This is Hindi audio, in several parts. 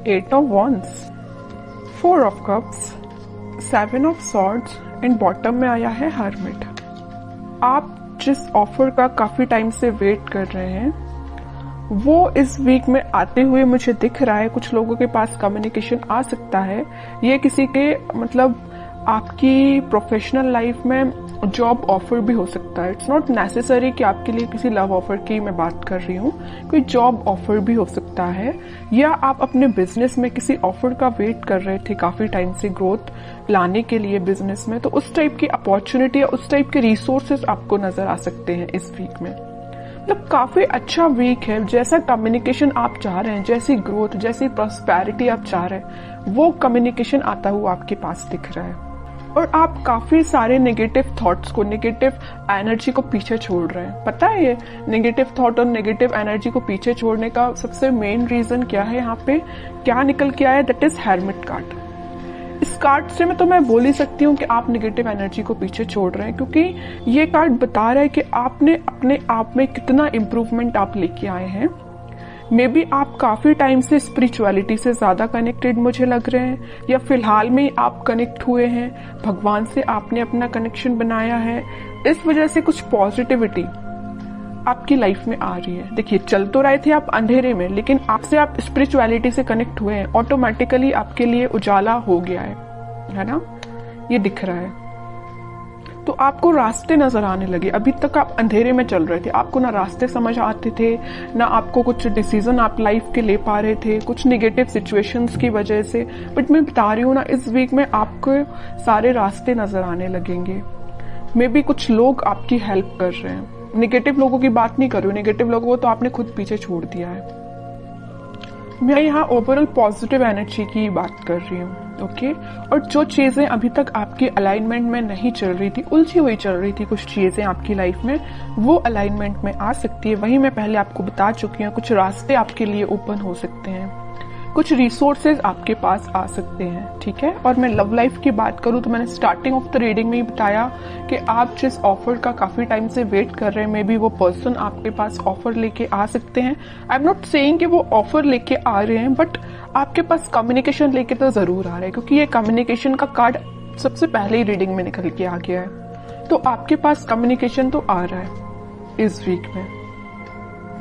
8 of Wands, 4 of Cups, 7 of Swords and bottom में आया है Hermit। आप जिस ऑफर का काफी टाइम से वेट कर रहे हैं वो इस वीक में आते हुए मुझे दिख रहा है। कुछ लोगों के पास कम्युनिकेशन आ सकता है। ये किसी के मतलब आपकी प्रोफेशनल लाइफ में जॉब ऑफर भी हो सकता है। इट्स नॉट नेसेसरी कि आपके लिए किसी लव ऑफर की मैं बात कर रही हूँ, कोई जॉब ऑफर भी हो सकता है, या आप अपने बिजनेस में किसी ऑफर का वेट कर रहे थे काफी टाइम से ग्रोथ लाने के लिए बिजनेस में, तो उस टाइप की अपॉर्चुनिटी या उस टाइप के रिसोर्सेज आपको नजर आ सकते हैं इस वीक में। मतलब काफी अच्छा वीक है। जैसा कम्युनिकेशन आप चाह रहे हैं, जैसी ग्रोथ, जैसी प्रॉस्पेरिटी आप चाह रहे हैं, वो कम्युनिकेशन आता हुआ आपके पास दिख रहा है। और आप काफी सारे नेगेटिव थॉट्स को, नेगेटिव एनर्जी को पीछे छोड़ रहे हैं। पता है ये नेगेटिव थॉट और नेगेटिव एनर्जी को पीछे छोड़ने का सबसे मेन रीजन क्या है? यहाँ पे क्या निकल के आया? That is hermit card. इस कार्ड से मैं बोल ही सकती हूँ कि आप नेगेटिव एनर्जी को पीछे छोड़ रहे हैं, क्योंकि ये कार्ड बता रहा है कि आपने अपने आप में कितना इम्प्रूवमेंट आप लेके आए हैं। मे बी आप काफी टाइम से स्पिरिचुअलिटी से ज्यादा कनेक्टेड मुझे लग रहे हैं, या फिलहाल में आप कनेक्ट हुए हैं, भगवान से आपने अपना कनेक्शन बनाया है। इस वजह से कुछ पॉजिटिविटी आपकी लाइफ में आ रही है। देखिए, चल तो रहे थे आप अंधेरे में, लेकिन आपसे आप स्पिरिचुअलिटी से कनेक्ट हुए हैं, ऑटोमेटिकली आपके लिए उजाला हो गया है ना? ये दिख रहा है। तो आपको रास्ते नजर आने लगे। अभी तक आप अंधेरे में चल रहे थे, आपको ना रास्ते समझ आते थे, ना आपको कुछ डिसीजन आप लाइफ के ले पा रहे थे, कुछ नेगेटिव सिचुएशंस की वजह से। बट मैं बता रही हूँ ना, इस वीक में आपको सारे रास्ते नजर आने लगेंगे। मे बी कुछ लोग आपकी हेल्प कर रहे हैं। नेगेटिव लोगों की बात नहीं कर रही हूँ, नेगेटिव लोगों को तो आपने खुद पीछे छोड़ दिया है। मैं यहाँ ओवरऑल पॉजिटिव एनर्जी की बात कर रही हूँ, ओके? और जो चीजें अभी तक आपकी अलाइनमेंट में नहीं चल रही थी, उलझी हुई चल रही थी कुछ चीजें आपकी लाइफ में, वो अलाइनमेंट में आ सकती है। वही मैं पहले आपको बता चुकी हूँ। कुछ रास्ते आपके लिए ओपन हो सकते हैं, कुछ रिसोर्सेज आपके पास आ सकते हैं, ठीक है? और मैं लव लाइफ की बात करूं तो मैंने स्टार्टिंग ऑफ द रीडिंग में ही बताया कि आप जिस ऑफर का काफी टाइम से वेट कर रहे हैं, मे बी वो पर्सन आपके पास ऑफर लेके आ सकते हैं। आई एम नॉट सेइंग कि वो ऑफर लेके आ रहे हैं, बट आपके पास कम्युनिकेशन लेके तो जरूर आ रहे हैं, क्योंकि ये कम्युनिकेशन का कार्ड सबसे पहले ही रीडिंग में निकल के आ गया है। तो आपके पास कम्युनिकेशन तो आ रहा है इस वीक में,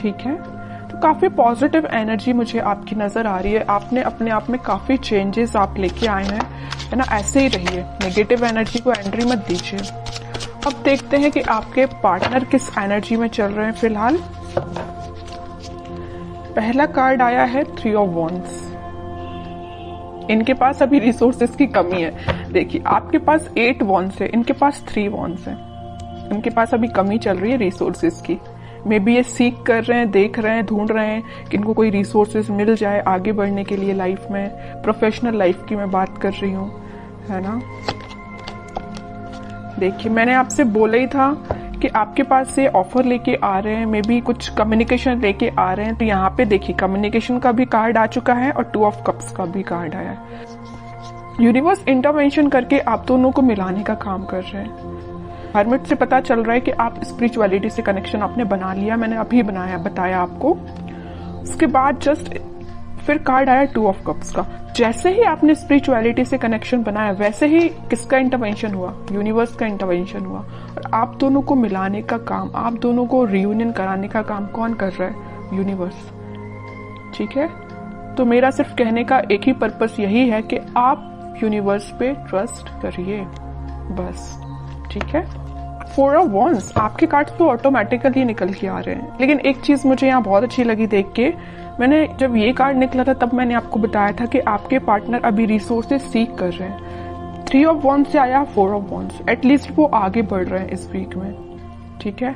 ठीक है? तो काफी पॉजिटिव एनर्जी मुझे आपकी नजर आ रही है। आपने अपने आप में काफी चेंजेस आप लेके आए हैं, है ना? ऐसे ही रहिए, नेगेटिव एनर्जी को एंट्री मत दीजिए। अब देखते हैं कि आपके पार्टनर किस एनर्जी में चल रहे हैं फिलहाल। पहला कार्ड आया है 3 ऑफ वॉन्ड्स। इनके पास अभी रिसोर्सेज की कमी है। देखिए, आपके पास 8 वॉन्ड्स है, इनके पास 3 वॉन्ड्स है। इनके पास अभी कमी चल रही है रिसोर्सेज की। मे बी ये सीख कर रहे हैं, देख रहे हैं, ढूंढ रहे हैं कि इनको कोई रिसोर्सेज मिल जाए आगे बढ़ने के लिए लाइफ में। प्रोफेशनल लाइफ की मैं बात कर रही हूँ, है ना? देखिए, मैंने आपसे बोला ही था कि आपके पास से ऑफर लेके आ रहे हैं, मे बी कुछ कम्युनिकेशन लेके आ रहे हैं। तो यहाँ पे देखिए, कम्युनिकेशन का भी कार्ड आ चुका है और 2 ऑफ कप्स का भी कार्ड आया है। यूनिवर्स इंटरवेंशन करके आप दोनों को मिलाने का काम कर रहे हैं। हर्मिट से पता चल रहा है कि आप स्पिरिचुअलिटी से कनेक्शन आपने बना लिया। मैंने अभी बताया आपको। उसके बाद जस्ट फिर कार्ड आया 2 ऑफ कप्स का। जैसे ही आपने स्पिरिचुअलिटी से कनेक्शन बनाया, वैसे ही किसका इंटरवेंशन हुआ? यूनिवर्स का इंटरवेंशन हुआ। और आप दोनों को मिलाने का काम, आप दोनों को रियूनियन कराने का काम कौन कर रहा है? यूनिवर्स, ठीक है? तो मेरा सिर्फ कहने का एक ही पर्पस यही है कि आप यूनिवर्स पे ट्रस्ट करिए, बस, ठीक है? 4 ऑफ वॉन्ड्स, आपके कार्ड्स तो ऑटोमेटिकली निकल के आ रहे हैं। लेकिन एक चीज मुझे यहाँ बहुत अच्छी लगी देख के। मैंने जब ये कार्ड निकला था तब मैंने आपको बताया था कि आपके पार्टनर अभी रिसोर्सेज सीख कर रहे हैं। 3 ऑफ वॉन्ड्स से आया 4 ऑफ वॉन्ड्स। एटलीस्ट वो आगे बढ़ रहे हैं इस वीक में, ठीक है?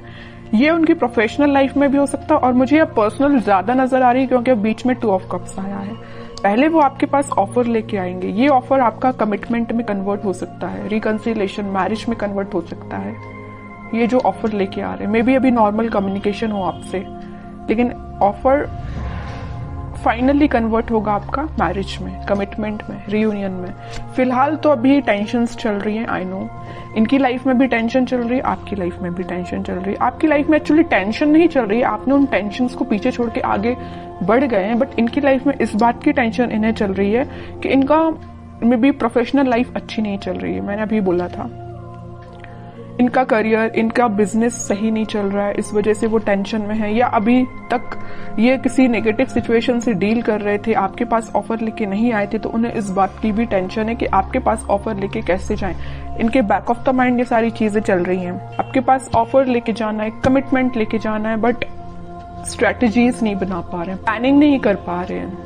ये उनकी प्रोफेशनल लाइफ में भी हो सकता है, और मुझे अब पर्सनल ज्यादा नजर आ रही है क्योंकि बीच में 2 ऑफ कप्स आया है। पहले वो आपके पास ऑफर लेके आएंगे। ये ऑफर आपका कमिटमेंट में कन्वर्ट हो सकता है, रिकंसिलिएशन, मैरिज में कन्वर्ट हो सकता है। ये जो ऑफर लेके आ रहे हैं, मे बी अभी नॉर्मल कम्युनिकेशन हो आपसे, लेकिन ऑफर फाइनली कन्वर्ट होगा आपका मैरिज में, कमिटमेंट में, रियूनियन में। फिलहाल तो अभी टेंशन्स चल रही हैं, आई नो। इनकी लाइफ में भी टेंशन चल रही है, आपकी लाइफ में भी टेंशन चल रही है। आपकी लाइफ में एक्चुअली टेंशन नहीं चल रही है, आपने उन टेंशन्स को पीछे छोड़ के आगे बढ़ गए हैं, बट इनकी लाइफ में इस बात की टेंशन इन्हें चल रही है कि इनका में भी प्रोफेशनल लाइफ अच्छी नहीं चल रही है। मैंने अभी बोला था, इनका करियर, इनका बिजनेस सही नहीं चल रहा है, इस वजह से वो टेंशन में है, या अभी तक ये किसी नेगेटिव सिचुएशन से डील कर रहे थे, आपके पास ऑफर लेके नहीं आए थे, तो उन्हें इस बात की भी टेंशन है कि आपके पास ऑफर लेके कैसे जाएं। इनके बैक ऑफ द माइंड ये सारी चीजें चल रही हैं। आपके पास ऑफर लेके जाना है, कमिटमेंट लेके जाना है, बट स्ट्रेटजीज नहीं बना पा रहे हैं, प्लानिंग नहीं कर पा रहे हैं।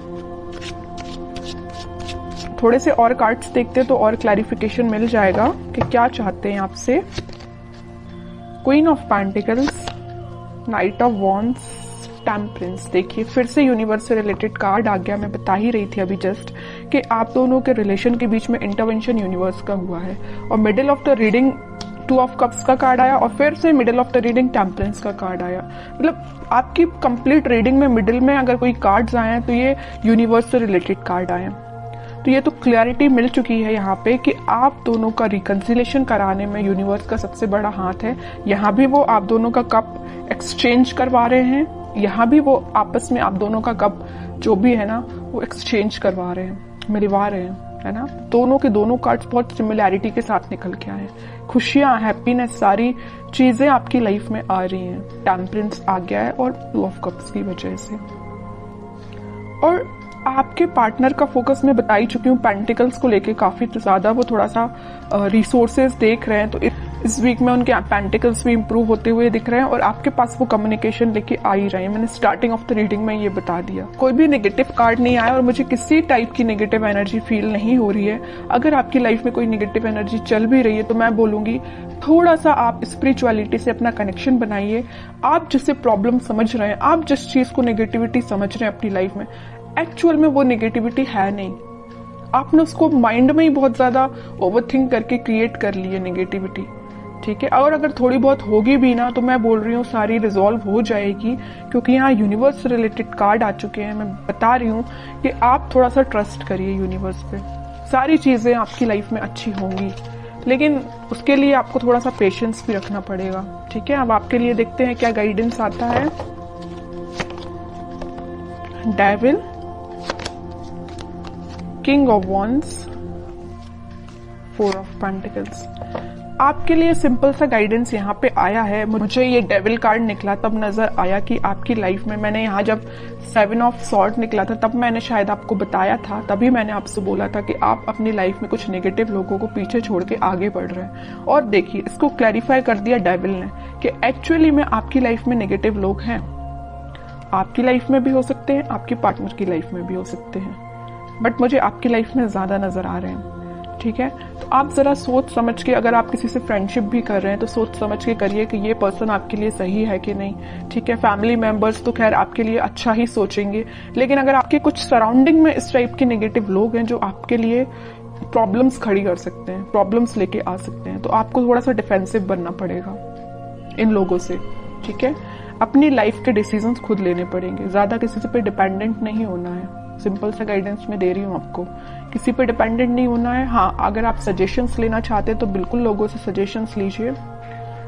थोड़े से और कार्ड्स देखते तो और क्लैरिफिकेशन मिल जाएगा कि क्या चाहते हैं आपसे। Queen of pentacles, night of wands, temperance. देखिए फिर से यूनिवर्स से रिलेटेड कार्ड आ गया। मैं बता ही रही थी अभी जस्ट कि आप दोनों के रिलेशन के बीच में इंटरवेंशन यूनिवर्स का हुआ है। और middle of the reading 2 of cups का कार्ड आया और फिर से middle of the reading temperance का कार्ड आया। मतलब आपकी कंप्लीट रीडिंग में मिडिल में अगर कोई कार्ड्स आए हैं तो ये यूनिवर्स से रिलेटेड कार्ड आए हैं। तो ये तो क्लैरिटी मिल चुकी है यहाँ पे कि आप दोनों का रिकंसिलेशन कराने में यूनिवर्स का सबसे बड़ा हाथ है। यहाँ भी वो आप दोनों का कप एक्सचेंज करवा रहे हैं, यहाँ भी वो आपस में आप दोनों का कप जो भी है ना वो एक्सचेंज करवा रहे हैं, मिलवा रहे हैं, है ना। दोनों के दोनों कार्ड्स बहुत सिमिलैरिटी के साथ निकल के आए हैं। खुशियां, हैप्पीनेस, सारी चीजें आपकी लाइफ में आ रही हैं। टेम्परेंस आ गया है और 2 ऑफ कप्स की वजह से। और आपके पार्टनर का फोकस मैं बता ही चुकी हूँ, पेंटिकल्स को लेके काफी ज्यादा वो थोड़ा सा रिसोर्सेज देख रहे हैं। तो इस वीक में उनके पेंटिकल्स भी इंप्रूव होते हुए दिख रहे हैं और आपके पास वो कम्युनिकेशन लेके आ ही रहे हैं। मैंने स्टार्टिंग ऑफ द रीडिंग में ये बता दिया। कोई भी नेगेटिव कार्ड नहीं आया और मुझे किसी टाइप की नेगेटिव एनर्जी फील नहीं हो रही है। अगर आपकी लाइफ में कोई नेगेटिव एनर्जी चल भी रही है तो मैं बोलूंगी थोड़ा सा आप स्पिरिचुअलिटी से अपना कनेक्शन बनाइए। आप जिससे प्रॉब्लम समझ रहे हैं, आप जिस चीज को नेगेटिविटी समझ रहे हैं अपनी लाइफ में, एक्चुअल में वो नेगेटिविटी है नहीं। आपने उसको माइंड में ही बहुत ज्यादा ओवरथिंक करके क्रिएट कर ली है नेगेटिविटी, ठीक है। और अगर थोड़ी बहुत होगी भी ना तो मैं बोल रही हूँ सारी रिजॉल्व हो जाएगी, क्योंकि यहाँ यूनिवर्स से रिलेटेड कार्ड आ चुके हैं। मैं बता रही हूँ कि आप थोड़ा सा ट्रस्ट करिए यूनिवर्स पे, सारी चीजें आपकी लाइफ में अच्छी होंगी, लेकिन उसके लिए आपको थोड़ा सा पेशेंस भी रखना पड़ेगा, ठीक है। अब आपके लिए देखते हैं क्या गाइडेंस आता है। Devil, king of wands, 4 of pentacles. आपके लिए सिंपल सा गाइडेंस यहाँ पे आया है। मुझे ये डेविल कार्ड निकला तब नजर आया कि आपकी लाइफ में, मैंने यहाँ जब 7 ऑफ सॉर्ड निकला था तब मैंने शायद आपको बताया था, तभी मैंने आपसे बोला था कि आप अपनी लाइफ में कुछ नेगेटिव लोगों को पीछे छोड़ के आगे बढ़ रहे हैं। और देखिए इसको क्लैरिफाई कर दिया डेविल ने कि एक्चुअली में आपकी लाइफ में नेगेटिव लोग हैं। आपकी लाइफ में भी हो सकते हैं, आपके पार्टनर की लाइफ में भी हो सकते हैं, बट मुझे आपकी लाइफ में ज्यादा नजर आ रहे हैं, ठीक है। तो आप जरा सोच समझ के, अगर आप किसी से फ्रेंडशिप भी कर रहे हैं तो सोच समझ के करिए कि ये पर्सन आपके लिए सही है कि नहीं, ठीक है। फैमिली मेंबर्स तो खैर आपके लिए अच्छा ही सोचेंगे, लेकिन अगर आपके कुछ सराउंडिंग में इस टाइप के नेगेटिव लोग हैं जो आपके लिए प्रॉब्लम्स खड़ी कर सकते हैं, प्रॉब्लम्स लेके आ सकते हैं, तो आपको थोड़ा सा डिफेंसिव बनना पड़ेगा इन लोगों से, ठीक है। अपनी लाइफ के डिसीजंस खुद लेने पड़ेंगे, ज्यादा किसी पे डिपेंडेंट नहीं होना है। सिंपल सा गाइडेंस मैं दे रही हूँ आपको, किसी पे डिपेंडेंट नहीं होना है। हाँ, अगर आप सजेशंस लेना चाहते हैं तो बिल्कुल लोगों से सजेशंस लीजिए,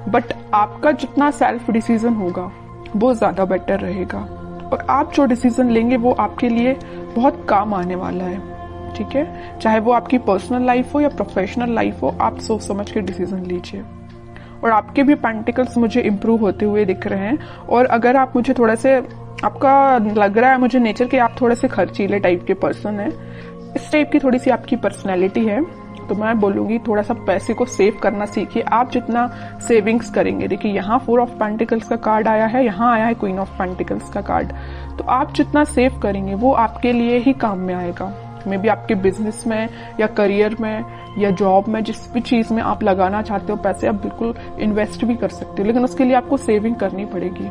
बट आपका जितना सेल्फ डिसीजन होगा वो ज्यादा बेटर रहेगा। और आप जो डिसीजन लेंगे वो आपके लिए बहुत काम आने वाला है, ठीक है। चाहे वो आपकी पर्सनल लाइफ हो या प्रोफेशनल लाइफ हो, आप सोच समझ के डिसीजन लीजिए। और आपके भी पेंटिकल्स मुझे इम्प्रूव होते हुए दिख रहे हैं। और अगर आप मुझे थोड़ा से, आपका लग रहा है मुझे नेचर के आप थोड़े से खर्चीले टाइप के पर्सन हैं, इस टाइप की थोड़ी सी आपकी पर्सनैलिटी है, तो मैं बोलूंगी थोड़ा सा पैसे को सेव करना सीखिए। आप जितना सेविंग्स करेंगे, देखिए यहाँ 4 ऑफ पेंटिकल्स का कार्ड आया है, यहाँ आया है क्वीन ऑफ पेंटिकल्स का कार्ड, तो आप जितना सेव करेंगे वो आपके लिए ही काम में आएगा। मे बी आपके बिजनेस में या करियर में या जॉब में, जिस भी चीज में आप लगाना चाहते हो पैसे, आप बिल्कुल इन्वेस्ट भी कर सकते हो, लेकिन उसके लिए आपको सेविंग करनी पड़ेगी।